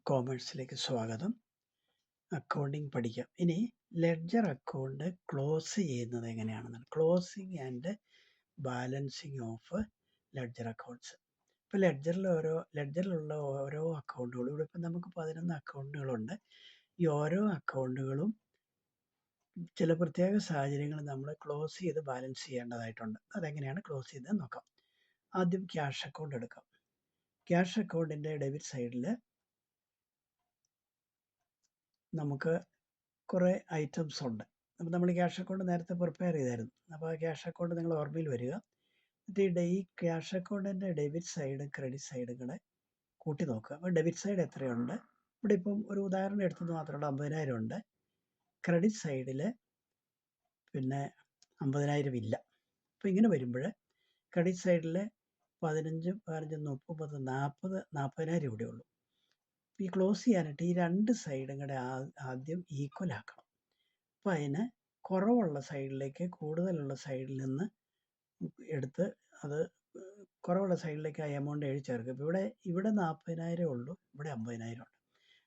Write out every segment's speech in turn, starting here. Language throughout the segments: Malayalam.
കോമേഴ്സിലേക്ക് സ്വാഗതം. അക്കൗണ്ടിങ് പഠിക്കാം. ഇനി ലെഡ്ജർ അക്കൗണ്ട് ക്ലോസ് ചെയ്യുന്നത് എങ്ങനെയാണെന്നാണ്. Closing and balancing of ledger accounts. ഇപ്പോൾ ലെഡ്ജറിലുള്ള ഓരോ അക്കൗണ്ടുകളും ഇവിടെ ഇപ്പം നമുക്ക് 11 അക്കൗണ്ടുകളുണ്ട്. ഈ ഓരോ അക്കൗണ്ടുകളും ചില പ്രത്യേക സാഹചര്യങ്ങളിൽ നമ്മൾ ക്ലോസ് ചെയ്ത് ബാലൻസ് ചെയ്യേണ്ടതായിട്ടുണ്ട്. അതെങ്ങനെയാണ് ക്ലോസ് ചെയ്തത് നോക്കാം. ആദ്യം ക്യാഷ് അക്കൗണ്ട് എടുക്കാം. ക്യാഷ് അക്കൗണ്ടിൻ്റെ ഡെബിറ്റ് സൈഡിൽ നമുക്ക് കുറേ ഐറ്റംസ് ഉണ്ട്. അപ്പോൾ നമ്മൾ ക്യാഷ് അക്കൗണ്ട് നേരത്തെ പ്രിപ്പയർ ചെയ്തായിരുന്നു. അപ്പോൾ ആ ക്യാഷ് അക്കൗണ്ട് നിങ്ങൾ ഓർമ്മയിൽ വരിക. എന്നിട്ട് ഈ ക്യാഷ് അക്കൗണ്ടിൻ്റെ ഡെബിറ്റ് സൈഡും ക്രെഡിറ്റ് സൈഡും കൂടെ കൂട്ടി നോക്കുക. അപ്പോൾ ഡെബിറ്റ് സൈഡ് എത്രയുണ്ട്? ഇവിടെ ഇപ്പം ഒരു ഉദാഹരണം എടുത്തത് മാത്രമല്ല 50,000 ഉണ്ട്. ക്രെഡിറ്റ് സൈഡിൽ പിന്നെ 50,000 ഇല്ല. അപ്പോൾ ഇങ്ങനെ വരുമ്പോൾ ക്രെഡിറ്റ് സൈഡിൽ 15, 15, 30, 40, 40,000 ഇവിടെ ഉള്ളൂ. ഈ ക്ലോസ് ചെയ്യാനായിട്ട് ഈ രണ്ട് സൈഡും കൂടെ ആദ്യം ഈക്വൽ ആക്കണം. അപ്പോൾ അതിന് കുറവുള്ള സൈഡിലേക്ക് കൂടുതലുള്ള സൈഡിൽ നിന്ന് എടുത്ത് അത് കുറവുള്ള സൈഡിലേക്ക് ആ എമൗണ്ട് എഴുതി ചേർക്കുക. ഇപ്പോൾ ഇവിടെ 40,000 ഉള്ളൂ, ഇവിടെ 50,000 ഉണ്ട്.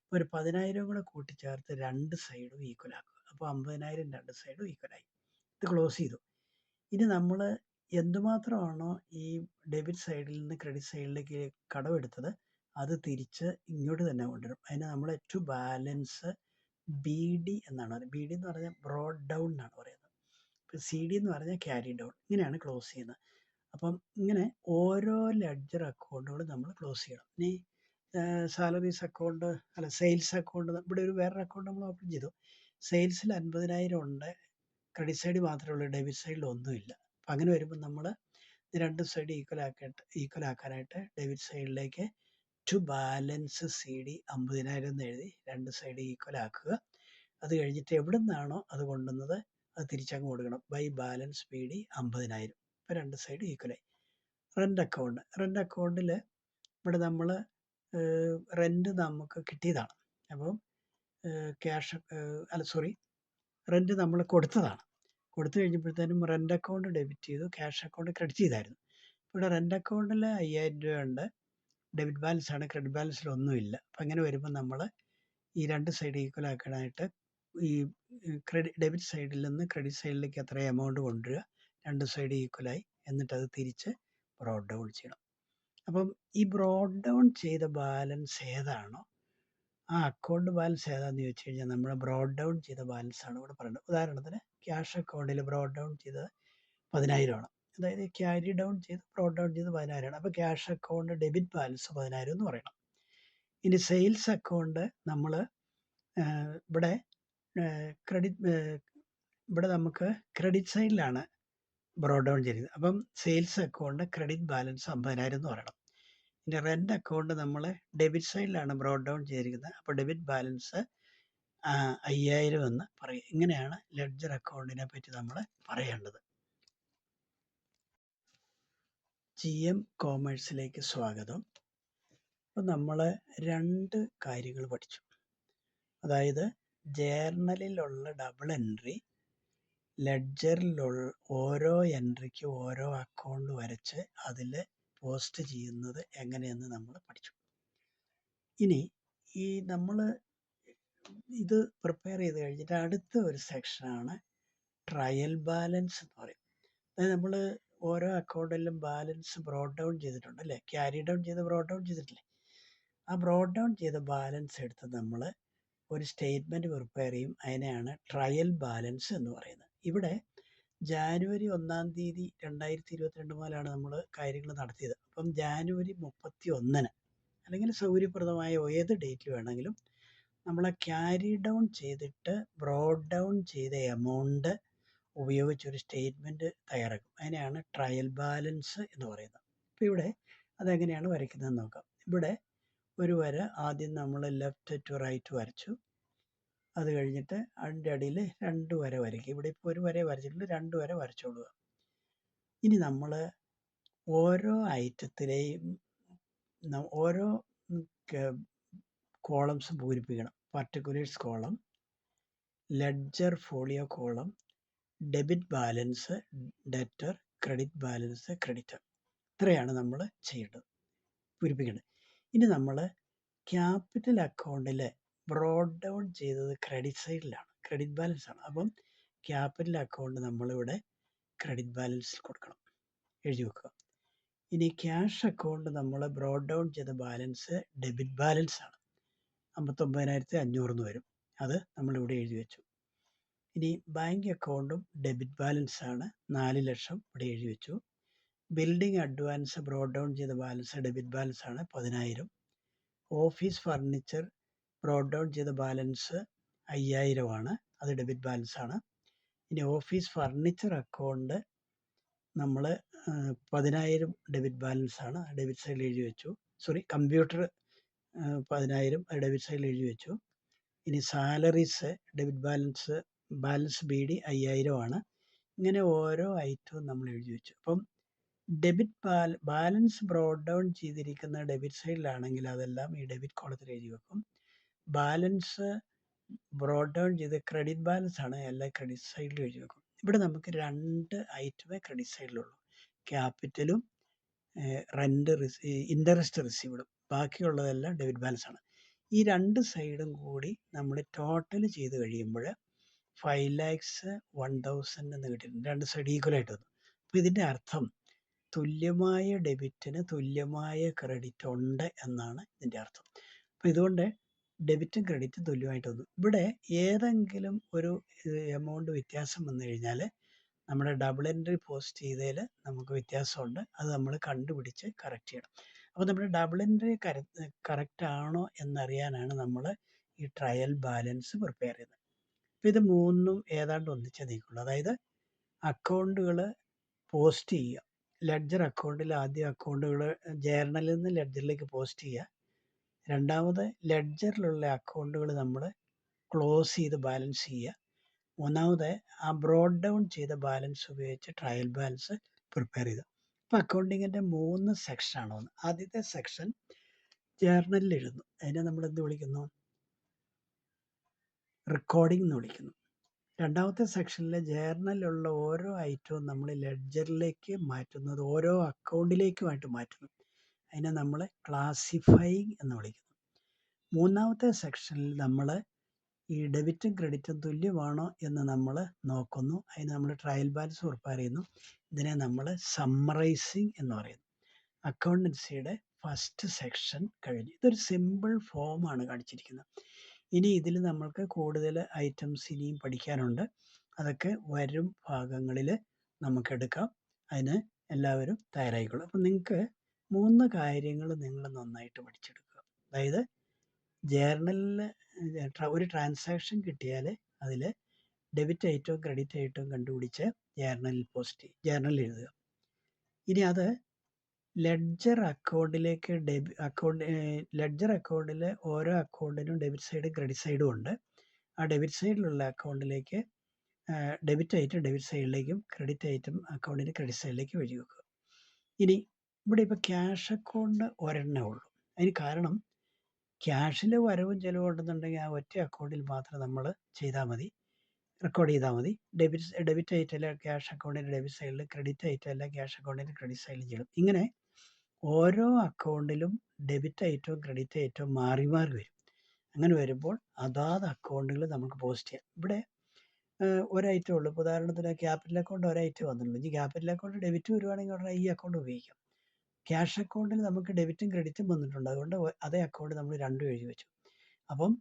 അപ്പോൾ ഒരു 10,000 കൂടെ കൂട്ടിച്ചേർത്ത് രണ്ട് സൈഡും ഈക്വൽ ആക്കുക. അപ്പോൾ 50,000 രണ്ട് സൈഡും ഈക്വലായി. ഇത് ക്ലോസ് ചെയ്തു. ഇനി നമ്മൾ എന്തുമാത്രമാണോ ഈ ഡെബിറ്റ് സൈഡിൽ നിന്ന് ക്രെഡിറ്റ് സൈഡിലേക്ക് കടമെടുത്തത് അത് തിരിച്ച് ഇങ്ങോട്ട് തന്നെ കൊണ്ടുവരും. അതിന് നമ്മൾ ടു ബാലൻസ് BD എന്നാണ് പറയുന്നത്. BD എന്ന് പറഞ്ഞാൽ ബ്രോഡ് ഡൗൺ എന്നാണ് പറയുന്നത്. ഇപ്പോൾ CD എന്ന് പറഞ്ഞാൽ ക്യാരി ഡൗൺ. ഇങ്ങനെയാണ് ക്ലോസ് ചെയ്യുന്നത്. അപ്പം ഇങ്ങനെ ഓരോ ലെഡ്ജർ അക്കൗണ്ടുകളും നമ്മൾ ക്ലോസ് ചെയ്യണം. ഇനി സാലറീസ് അക്കൗണ്ട് സെയിൽസ് അക്കൗണ്ട്, ഇവിടെ വേറൊരു അക്കൗണ്ട് നമ്മൾ ഓപ്പൺ ചെയ്തു. സെയിൽസിൽ 50,000 ഉണ്ട്, ക്രെഡിറ്റ് സൈഡ് മാത്രമേ ഉള്ളൂ, ഡെബിറ്റ് സൈഡിൽ ഒന്നുമില്ല. അപ്പം അങ്ങനെ വരുമ്പോൾ നമ്മൾ രണ്ട് സൈഡ് ഈക്വൽ ആക്കാനായിട്ട് ഡെബിറ്റ് സൈഡിലേക്ക് ടു ബാലൻസ് CD 50,000 എന്ന് എഴുതി രണ്ട് സൈഡ് ഈക്വൽ ആക്കുക. അത് കഴിഞ്ഞിട്ട് എവിടെ നിന്നാണോ അത് കൊണ്ടുവന്നത് അത് തിരിച്ചങ്ങ് കൊടുക്കണം. By balance BD 50,000. ഇപ്പോൾ രണ്ട് സൈഡ് ഈക്വലായി. റെൻ്റ് അക്കൗണ്ടിൽ ഇവിടെ നമ്മൾ റെൻ്റ് നമുക്ക് കിട്ടിയതാണ്. അപ്പം റെൻ്റ് നമ്മൾ കൊടുത്തതാണ്. കൊടുത്തു കഴിഞ്ഞപ്പോഴത്തേനും റെൻ്റ് അക്കൗണ്ട് ഡെബിറ്റ് ചെയ്തു, ക്യാഷ് അക്കൗണ്ട് ക്രെഡിറ്റ് ചെയ്തായിരുന്നു. ഇവിടെ റെൻ്റ് അക്കൗണ്ടിൽ 5,000 രൂപ ഉണ്ട്, ഡെബിറ്റ് ബാലൻസ് ആണ്, ക്രെഡിറ്റ് ബാലൻസിൽ ഒന്നുമില്ല. അപ്പം അങ്ങനെ വരുമ്പോൾ നമ്മൾ ഈ രണ്ട് സൈഡ് ഈക്വൽ ആക്കാനായിട്ട് ഈ ഡെബിറ്റ് സൈഡിൽ നിന്ന് ക്രെഡിറ്റ് സൈഡിലേക്ക് എത്ര എമൗണ്ട് കൊണ്ടുവരിക, രണ്ട് സൈഡ് ഈക്വലായി, എന്നിട്ട് അത് തിരിച്ച് ബ്രോഡ് ഡൗൺ ചെയ്യണം. അപ്പം ഈ ബ്രോഡ് ഡൗൺ ചെയ്ത ബാലൻസ് ഏതാണോ ആ അക്കൗണ്ട് ബാലൻസ് ഏതാണെന്ന് ചോദിച്ചു കഴിഞ്ഞാൽ നമ്മൾ ബ്രോഡ് ഡൗൺ ചെയ്ത ബാലൻസ് ആണ് ഇവിടെ പറയുന്നത്. ഉദാഹരണത്തിന് ക്യാഷ് അക്കൗണ്ടിൽ ബ്രോഡ് ഡൗൺ ചെയ്തത് 10,000 ആണ്. അതായത് ക്യാരി ഡൗൺ ചെയ്ത് ബ്രോഡ് ഡൗൺ ചെയ്ത് 10,000 ആണ്. അപ്പോൾ ക്യാഷ് അക്കൗണ്ട് ഡെബിറ്റ് ബാലൻസ് 10,000 എന്ന് പറയണം. ഇനി സെയിൽസ് അക്കൗണ്ട് നമ്മൾ ഇവിടെ ഇവിടെ നമുക്ക് ക്രെഡിറ്റ് സൈഡിലാണ് ബ്രോഡ് ഡൗൺ ചെയ്തത്. അപ്പം സെയിൽസ് അക്കൗണ്ട് ക്രെഡിറ്റ് ബാലൻസ് 50,000 എന്ന് പറയണം. ഇനി റെൻ്റ് അക്കൗണ്ട് നമ്മൾ ഡെബിറ്റ് സൈഡിലാണ് ബ്രോഡ് ഡൗൺ ചെയ്തിരിക്കുന്നത്. അപ്പോൾ ഡെബിറ്റ് ബാലൻസ് 5,000 എന്ന് പറയും. ഇങ്ങനെയാണ് ലെഡ്ജർ അക്കൗണ്ടിനെ പറ്റി നമ്മൾ പറയേണ്ടത്. കോമേഴ്സിലേക്ക് സ്വാഗതം. അപ്പോൾ നമ്മൾ രണ്ട് കാര്യങ്ങൾ പഠിച്ചു. അതായത് ജേർണലിലുള്ള ഡബിൾ എൻട്രി, ലെഡ്ജറിലുള്ള ഓരോ എൻട്രിക്കും ഓരോ അക്കൗണ്ട് വരച്ച് അതിൽ പോസ്റ്റ് ചെയ്യുന്നത് എങ്ങനെയെന്ന് നമ്മൾ പഠിച്ചു. ഇനി ഈ നമ്മൾ ഇത് പ്രിപ്പയർ ചെയ്ത് കഴിഞ്ഞിട്ട് അടുത്ത ഒരു സെക്ഷനാണ് ട്രയൽ ബാലൻസ് എന്ന് പറയും. അതായത് നമ്മൾ ഓരോ അക്കൗണ്ടിലും ബാലൻസ് ബ്രോഡ് ഡൗൺ ചെയ്തിട്ടുണ്ട് അല്ലേ, ക്യാരി ഡൗൺ ചെയ്ത് ബ്രോഡ് ഡൗൺ ചെയ്തിട്ടില്ലേ. ആ ബ്രോഡ് ഡൗൺ ചെയ്ത ബാലൻസ് എടുത്ത് നമ്മൾ ഒരു സ്റ്റേറ്റ്മെൻറ്റ് പ്രിപ്പയർ ചെയ്യും. അതിനെയാണ് ട്രയൽ ബാലൻസ് എന്ന് പറയുന്നത്. ഇവിടെ ജാനുവരി 1-ാം തീയതി 2022 മുതലാണ് നമ്മൾ കാര്യങ്ങൾ നടത്തിയത്. അപ്പം ജാനുവരി 31-ന് അല്ലെങ്കിൽ സൗകര്യപ്രദമായ ഏത് ഡേറ്റിൽ വേണമെങ്കിലും നമ്മൾ ക്യാരി ഡൗൺ ചെയ്തിട്ട് ബ്രോഡ് ഡൗൺ ചെയ്ത എമൗണ്ട് ഉപയോഗിച്ചൊരു സ്റ്റേറ്റ്മെൻറ്റ് തയ്യാറാക്കും. അതിനെയാണ് ട്രയൽ ബാലൻസ് എന്ന് പറയുന്നത്. അപ്പോൾ ഇവിടെ അതെങ്ങനെയാണ് വരയ്ക്കുന്നതെന്ന് നോക്കാം. ഇവിടെ ഒരു വര ആദ്യം നമ്മൾ ലെഫ്റ്റ് ടു റൈറ്റ് വരച്ചു. അത് കഴിഞ്ഞിട്ട് അതിൻ്റെ അടിയിൽ രണ്ട് വര വരയ്ക്കുക. ഇവിടെ ഇപ്പോൾ ഒരു വര വരച്ചിട്ടുണ്ട്, രണ്ട് വര വരച്ചോളുക. ഇനി നമ്മൾ ഓരോ ഐറ്റത്തിലെയും ഓരോ കോളംസ് പൂരിപ്പിക്കണം. Particulars column, ledger folio column, debit balance, debtor, credit balance, creditor. ഇത്രയാണ് നമ്മൾ ചെയ്യേണ്ടത്, പൂരിപ്പിക്കേണ്ടത്. ഇനി നമ്മൾ ക്യാപിറ്റൽ അക്കൗണ്ടിൽ ബ്രോഡ് ഡൗൺ ചെയ്തത് ക്രെഡിറ്റ് സൈഡിലാണ്, ക്രെഡിറ്റ് ബാലൻസ് ആണ്. അപ്പം ക്യാപിറ്റൽ അക്കൗണ്ട് നമ്മളിവിടെ ക്രെഡിറ്റ് ബാലൻസിൽ കൊടുക്കണം, എഴുതി വെക്കുക. ഇനി ക്യാഷ് അക്കൗണ്ട് നമ്മൾ ബ്രോഡ് ഡൗൺ ചെയ്ത ബാലൻസ് ഡെബിറ്റ് ബാലൻസ് ആണ്, 59,500 വരും. അത് നമ്മളിവിടെ എഴുതി വെച്ചു. ഇനി ബാങ്ക് അക്കൗണ്ടും ഡെബിറ്റ് ബാലൻസ് ആണ്, 4 ലക്ഷം ഇവിടെ എഴുതി വെച്ചു. ബിൽഡിംഗ് അഡ്വാൻസ് ബ്രോഡ് ഡൗൺ ചെയ്ത ബാലൻസ് ഡെബിറ്റ് ബാലൻസ് ആണ്, 10,000. ഓഫീസ് ഫർണിച്ചർ ബ്രോഡ് ഡൗൺ ചെയ്ത ബാലൻസ് 5,000 ആണ്, അത് ഡെബിറ്റ് ബാലൻസ് ആണ്. ഇനി ഓഫീസ് ഫർണിച്ചർ അക്കൗണ്ട് നമ്മൾ 10,000 ഡെബിറ്റ് ബാലൻസ് ആണ്, ഡെബിറ്റ് സൈഡിൽ എഴുതി വെച്ചു. സോറി, കമ്പ്യൂട്ടർ 10,000 ഡെബിറ്റ് സൈഡിൽ എഴുതി വെച്ചു. ഇനി salaries debit balance B D 5,000 ആണ്. ഇങ്ങനെ ഓരോ ഐറ്റവും നമ്മൾ എഴുതി വെച്ചു. അപ്പം ഡെബിറ്റ് ബാലൻസ് ബ്രോഡ് ഡൗൺ ചെയ്തിരിക്കുന്ന ഡെബിറ്റ് സൈഡിലാണെങ്കിൽ അതെല്ലാം ഈ ഡെബിറ്റ് കോളത്തിൽ എഴുതി വെക്കും. ബാലൻസ് ബ്രോഡ് ഡൗൺ ചെയ്ത് ക്രെഡിറ്റ് ബാലൻസ് ആണ്, എല്ലാ ക്രെഡിറ്റ് സൈഡിൽ എഴുതി വെക്കും. ഇവിടെ നമുക്ക് 2 ഐറ്റമേ ക്രെഡിറ്റ് സൈഡിലുള്ളൂ, ക്യാപിറ്റലും ഇൻട്രസ്റ്റ് റിസീവ്ഡും. ബാക്കിയുള്ളതെല്ലാം ഡെബിറ്റ് ബാലൻസ് ആണ്. ഈ 2 സൈഡും കൂടി നമ്മൾ ടോട്ടൽ ചെയ്ത് കഴിയുമ്പോൾ 5,01,000 എന്ന് കിട്ടിയിട്ടുണ്ട്. 2 സൈഡ് ഈക്വൽ ആയിട്ട് വന്നു. അപ്പോൾ ഇതിൻ്റെ അർത്ഥം തുല്യമായ ഡെബിറ്റിന് തുല്യമായ ക്രെഡിറ്റ് ഉണ്ട് എന്നാണ് ഇതിൻ്റെ അർത്ഥം. അപ്പോൾ ഇതുകൊണ്ട് ഡെബിറ്റും ക്രെഡിറ്റും തുല്യമായിട്ട് വന്നു. ഇവിടെ ഏതെങ്കിലും ഒരു എമൗണ്ട് വ്യത്യാസം വന്നു കഴിഞ്ഞാൽ നമ്മുടെ ഡബിൾ എൻട്രി പോസ്റ്റ് ചെയ്തതിൽ നമുക്ക് വ്യത്യാസമുണ്ട്, അത് നമ്മൾ കണ്ടുപിടിച്ച് കറക്റ്റ് ചെയ്യണം. അപ്പോൾ നമ്മുടെ ഡബിൾ എൻട്രി കറക്റ്റ് ആണോ എന്നറിയാനാണ് നമ്മൾ ഈ ട്രയൽ ബാലൻസ് പ്രിപ്പയർ ചെയ്യുന്നത്. അപ്പോൾ ഇത് മൂന്നും ഏതാണ്ട് ഒന്നിച്ചേ നീക്കുള്ളൂ. അതായത് അക്കൗണ്ടുകൾ പോസ്റ്റ് ചെയ്യുക, ലെഡ്ജർ അക്കൗണ്ടിൽ ആദ്യം അക്കൗണ്ടുകൾ ജേർണലിൽ നിന്ന് ലെഡ്ജറിലേക്ക് പോസ്റ്റ് ചെയ്യുക. രണ്ടാമത് ലെഡ്ജറിലുള്ള അക്കൗണ്ടുകൾ നമ്മൾ ക്ലോസ് ചെയ്ത് ബാലൻസ് ചെയ്യുക. മൂന്നാമത് ആ ബ്രോഡ് ഡൗൺ ചെയ്ത ബാലൻസ് ഉപയോഗിച്ച് ട്രയൽ ബാലൻസ് പ്രിപ്പയർ ചെയ്തു. അപ്പോൾ അക്കൗണ്ടിങ്ങിൻ്റെ 3 സെക്ഷനാണ് വന്നത്. ആദ്യത്തെ സെക്ഷൻ ജേർണലിൽ എഴുതുന്നു, അതിനെ നമ്മൾ എന്ത് വിളിക്കുന്നു? റെക്കോർഡിംഗ് എന്ന് വിളിക്കുന്നു. രണ്ടാമത്തെ സെക്ഷനിൽ ജേർണലിലുള്ള ഓരോ ഐറ്റവും നമ്മൾ ലെഡ്ജറിലേക്ക് മാറ്റുന്നത്, ഓരോ അക്കൗണ്ടിലേക്കുമായിട്ട് മാറ്റുന്നു, അതിനെ നമ്മൾ ക്ലാസിഫൈങ് എന്ന് വിളിക്കുന്നു. മൂന്നാമത്തെ സെക്ഷനിൽ നമ്മൾ ഈ ഡെബിറ്റും ക്രെഡിറ്റും തുല്യമാണോ എന്ന് നമ്മൾ നോക്കുന്നു, അതിന് നമ്മൾ ട്രയൽ ബാലൻസ് പ്രിപ്പയർ ചെയ്യുന്നു. ഇതിനെ നമ്മൾ സമ്മറൈസിങ് എന്ന് പറയുന്നു. അക്കൗണ്ടൻസിയുടെ ഫസ്റ്റ് സെക്ഷൻ കഴിഞ്ഞു. ഇതൊരു സിമ്പിൾ ഫോമാണ് കാണിച്ചിരിക്കുന്നത്. ഇനി ഇതിൽ നമ്മൾക്ക് കൂടുതൽ ഐറ്റംസ് ഇനിയും പഠിക്കാനുണ്ട്, അതൊക്കെ വരും ഭാഗങ്ങളിൽ നമുക്കെടുക്കാം. അതിന് എല്ലാവരും തയ്യാറായിക്കോളും. അപ്പം നിങ്ങൾക്ക് 3 കാര്യങ്ങൾ നിങ്ങൾ നന്നായിട്ട് പഠിച്ചെടുക്കുക. അതായത് ജേർണലിൽ ഒരു ട്രാൻസാക്ഷൻ കിട്ടിയാൽ അതിൽ ഡെബിറ്റ് ഐറ്റവും ക്രെഡിറ്റ് ഐറ്റവും കണ്ടുപിടിച്ച് ജേർണലിൽ എഴുതുക. ഇനി അത് ലെഡ്ജർ അക്കൗണ്ടിലേക്ക് ലെഡ്ജർ അക്കൗണ്ടിൽ ഓരോ അക്കൗണ്ടിനും ഡെബിറ്റ് സൈഡും ക്രെഡിറ്റ് സൈഡും ഉണ്ട്. ആ ഡെബിറ്റ് സൈഡിലുള്ള അക്കൗണ്ടിലേക്ക് ഡെബിറ്റ് ഐറ്റം ഡെബിറ്റ് സൈഡിലേക്കും ക്രെഡിറ്റ് ഐറ്റം അക്കൗണ്ടിൻ്റെ ക്രെഡിറ്റ് സൈഡിലേക്കും എഴുതി വെക്കുക. ഇനി ഇവിടെ ഇപ്പോൾ ക്യാഷ് അക്കൗണ്ട് ഒരെണ്ണേ ഉള്ളൂ. അതിന് കാരണം ക്യാഷിൽ വരവും ചിലവും ഉണ്ടെന്നുണ്ടെങ്കിൽ ആ ഒറ്റ അക്കൗണ്ടിൽ മാത്രം നമ്മൾ ചെയ്താൽ മതി, റെക്കോർഡ് ചെയ്താൽ മതി. ഡെബിറ്റ് ഐറ്റം ക്യാഷ് അക്കൗണ്ടിൻ്റെ ഡെബിറ്റ് സൈഡിൽ, ക്രെഡിറ്റ് ഐറ്റം എല്ലാം ക്യാഷ് അക്കൗണ്ടിൻ്റെ ക്രെഡിറ്റ് സൈഡിൽ ചെയ്യണം. ഇങ്ങനെ ഓരോ അക്കൗണ്ടിലും ഡെബിറ്റ് ഐറ്റവും ക്രെഡിറ്റ് ഐറ്റവും മാറി മാറി വരും. അങ്ങനെ വരുമ്പോൾ അതാത് അക്കൗണ്ടുകൾ നമുക്ക് പോസ്റ്റ് ചെയ്യാം. ഇവിടെ ഒരൈറ്റം ഉള്ളൂ. ഇപ്പോൾ ഉദാഹരണത്തിന് ക്യാപിറ്റൽ അക്കൗണ്ട് ഒരൈറ്റം വന്നുള്ളൂ. ഇനി ക്യാപിറ്റൽ അക്കൗണ്ട് ഡെബിറ്റ് വരുവാണെങ്കിൽ ഉടനെ ഈ അക്കൗണ്ട് ഉപയോഗിക്കാം. ക്യാഷ് അക്കൗണ്ടിൽ നമുക്ക് ഡെബിറ്റും ക്രെഡിറ്റും വന്നിട്ടുണ്ട്, അതുകൊണ്ട് അതേ അക്കൗണ്ട് നമ്മൾ രണ്ടും എഴുതി വെച്ചു. അപ്പം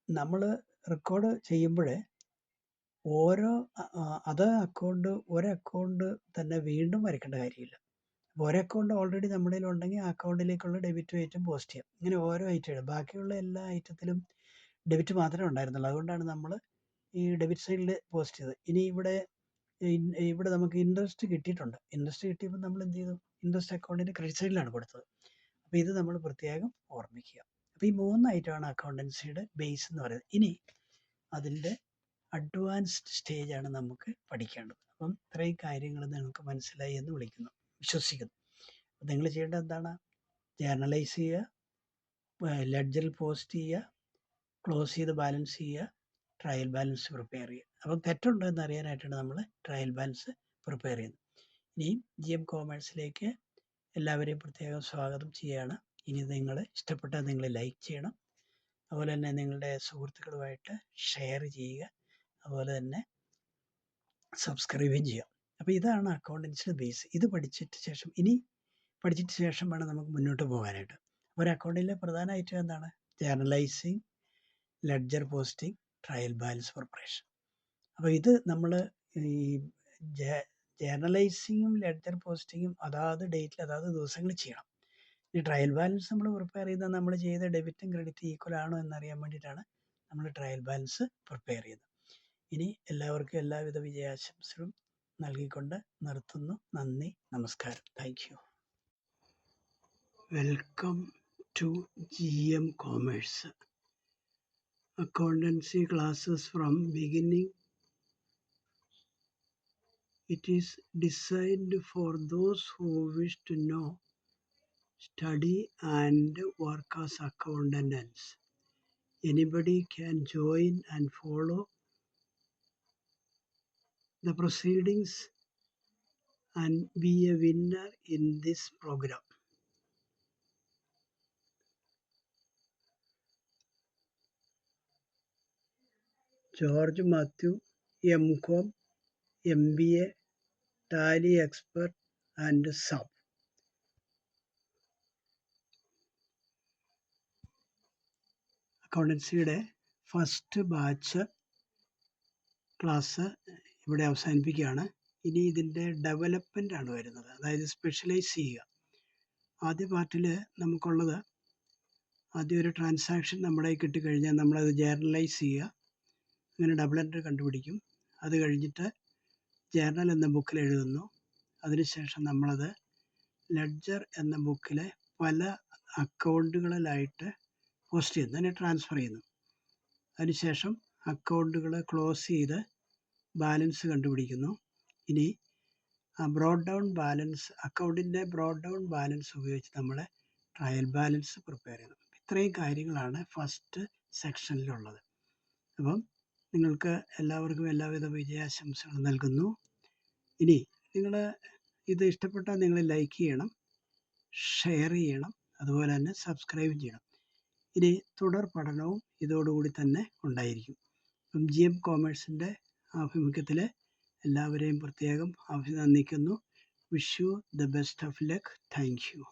നമ്മൾ റെക്കോർഡ് ചെയ്യുമ്പോൾ ഓരോ അതേ അക്കൗണ്ട് തന്നെ വീണ്ടും വരയ്ക്കേണ്ട കാര്യമില്ല. അപ്പോൾ ഒരു അക്കൗണ്ട് ഓൾറെഡി നമ്മുടെ ഉണ്ടെങ്കിൽ ആ അക്കൗണ്ടിലേക്കുള്ള ഡെബിറ്റ് ഐറ്റം പോസ്റ്റ് ചെയ്യാം. ഇങ്ങനെ ഓരോ ഐറ്റം ഇടും. ബാക്കിയുള്ള എല്ലാ ഐറ്റത്തിലും ഡെബിറ്റ് മാത്രമേ ഉണ്ടായിരുന്നുള്ളൂ, അതുകൊണ്ടാണ് നമ്മൾ ഈ ഡെബിറ്റ് സൈഡിൽ പോസ്റ്റ് ചെയ്തത്. ഇനി ഇവിടെ നമുക്ക് ഇൻട്രസ്റ്റ് കിട്ടിയിട്ടുണ്ട്. ഇൻട്രസ്റ്റ് കിട്ടിയപ്പോൾ നമ്മൾ എന്ത് ചെയ്തു? ഇൻട്രസ്റ്റ് അക്കൗണ്ടിൻ്റെ ക്രെഡിറ്റ് സൈഡിലാണ് കൊടുത്തത്. അപ്പോൾ ഇത് നമ്മൾ പ്രത്യേകം ഓർമ്മിക്കുക. അപ്പോൾ ഈ 3 ഐറ്റമാണ് അക്കൗണ്ടൻസിയുടെ ബേസ് എന്ന് പറയുന്നത്. ഇനി അതിൻ്റെ അഡ്വാൻസ്ഡ് സ്റ്റേജാണ് നമുക്ക് പഠിക്കേണ്ടത്. അപ്പം ഇത്രയും കാര്യങ്ങൾ നിങ്ങൾക്ക് മനസ്സിലായി എന്ന് വിശ്വസിക്കുന്നു. അപ്പോൾ നിങ്ങൾ ചെയ്യേണ്ടത് എന്താണ്? ജേർണലൈസ് ചെയ്യുക, ലെഡ്ജറിൽ പോസ്റ്റ് ചെയ്യുക, ക്ലോസ് ചെയ്ത് ബാലൻസ് ചെയ്യുക, ട്രയൽ ബാലൻസ് പ്രിപ്പയർ ചെയ്യുക. അപ്പം തെറ്റുണ്ടോ എന്ന് അറിയാനായിട്ടാണ് നമ്മൾ ട്രയൽ ബാലൻസ് പ്രിപ്പയർ ചെയ്യുന്നത്. ഇനിയും GM കോമേഴ്സിലേക്ക് എല്ലാവരെയും പ്രത്യേകം സ്വാഗതം ചെയ്യുകയാണ്. ഇനി നിങ്ങൾ ഇഷ്ടപ്പെട്ടാൽ നിങ്ങൾ ലൈക്ക് ചെയ്യണം. അതുപോലെ തന്നെ നിങ്ങളുടെ സുഹൃത്തുക്കളുമായിട്ട് ഷെയർ ചെയ്യുക. അതുപോലെ തന്നെ സബ്സ്ക്രൈബും ചെയ്യാം. അപ്പോൾ ഇതാണ് അക്കൗണ്ടൻസിയുടെ ബേസ്. ഇത് പഠിച്ചിട്ട് ശേഷം വേണം നമുക്ക് മുന്നോട്ട് പോകാനായിട്ട്. ഒരു അക്കൗണ്ടിലെ പ്രധാന ഐറ്റം എന്താണ്? Journalising, ledger posting, trial balance preparation. അപ്പോൾ ഇത് നമ്മൾ ഈ ജേർണലൈസിങ്ങും ലെഡ്ജർ പോസ്റ്റിങ്ങും അതാത് ഡേറ്റിൽ അതാത് ദിവസങ്ങളിൽ ചെയ്യണം. ഈ ട്രയൽ ബാലൻസ് നമ്മൾ പ്രിപ്പയർ ചെയ്യുന്നത് നമ്മൾ ചെയ്ത ഡെബിറ്റും ക്രെഡിറ്റും ഈക്വൽ ആണോ എന്നറിയാൻ വേണ്ടിയിട്ടാണ് നമ്മൾ ട്രയൽ ബാലൻസ് പ്രിപ്പയർ ചെയ്യുന്നത്. ഇനി എല്ലാവർക്കും എല്ലാവിധ വിജയാശംസകളും നൽകിക്കൊണ്ട് നിർത്തുന്നു. നന്ദി, നമസ്കാരം. Thank you. Welcome to GM Commerce. Accountancy classes from beginning. It is designed for those who wish to know, study and work as accountants. Anybody can join and follow the proceedings and be a winner in this program. George Matthew, M.Com, MBA, Tally expert and sub. അക്കൗണ്ടൻസിയുടെ ഫസ്റ്റ് ബാച്ച് ക്ലാസ് ഇവിടെ അവസാനിപ്പിക്കുകയാണ്. ഇനി ഇതിൻ്റെ ഡെവലപ്മെൻ്റ് ആണ് വരുന്നത്, അതായത് സ്പെഷ്യലൈസ് ചെയ്യുക. ആദ്യ പാർട്ടിൽ നമുക്കുള്ളത്, ആദ്യം ഒരു ട്രാൻസാക്ഷൻ നമ്മുടെ കിട്ടിക്കഴിഞ്ഞാൽ നമ്മളത് ജേർണലൈസ് ചെയ്യുക. അങ്ങനെ ഡബിൾ എൻട്രി കണ്ടുപിടിക്കും. അത് കഴിഞ്ഞിട്ട് ജേർണൽ എന്ന ബുക്കിൽ എഴുതുന്നു. അതിനുശേഷം നമ്മളത് ലെഡ്ജർ എന്ന ബുക്കിലെ പല അക്കൗണ്ടുകളിലായിട്ട് പോസ്റ്റ് ചെയ്യുന്നു, അതിനെ ട്രാൻസ്ഫർ ചെയ്യുന്നു. അതിനുശേഷം അക്കൗണ്ടുകൾ ക്ലോസ് ചെയ്ത് ബാലൻസ് കണ്ടുപിടിക്കുന്നു. ഇനി ബ്രോഡ് ഡൗൺ ബാലൻസ്, അക്കൗണ്ടിൻ്റെ ബ്രോഡ് ഡൗൺ ബാലൻസ് ഉപയോഗിച്ച് നമ്മൾ ട്രയൽ ബാലൻസ് പ്രിപ്പയർ ചെയ്യുന്നു. ഇത്രയും കാര്യങ്ങളാണ് ഫസ്റ്റ് സെക്ഷനിലുള്ളത്. അപ്പം നിങ്ങൾക്ക് എല്ലാവർക്കും എല്ലാവിധ വിജയാശംസകളും നൽകുന്നു. ഇനി നിങ്ങൾ ഇത് ഇഷ്ടപ്പെട്ടാൽ നിങ്ങൾ ലൈക്ക് ചെയ്യണം, ഷെയർ ചെയ്യണം, അതുപോലെ തന്നെ സബ്സ്ക്രൈബ് ചെയ്യണം. ഇനി തുടർ പഠനവും ഇതോടുകൂടി തന്നെ ഉണ്ടായിരിക്കും. അപ്പം GM കോമേഴ്സിൻ്റെ ആഭിമുഖ്യത്തിൽ എല്ലാവരെയും പ്രത്യേകം അഭിനന്ദിക്കുന്നു. Wish you the best of luck. Thank you.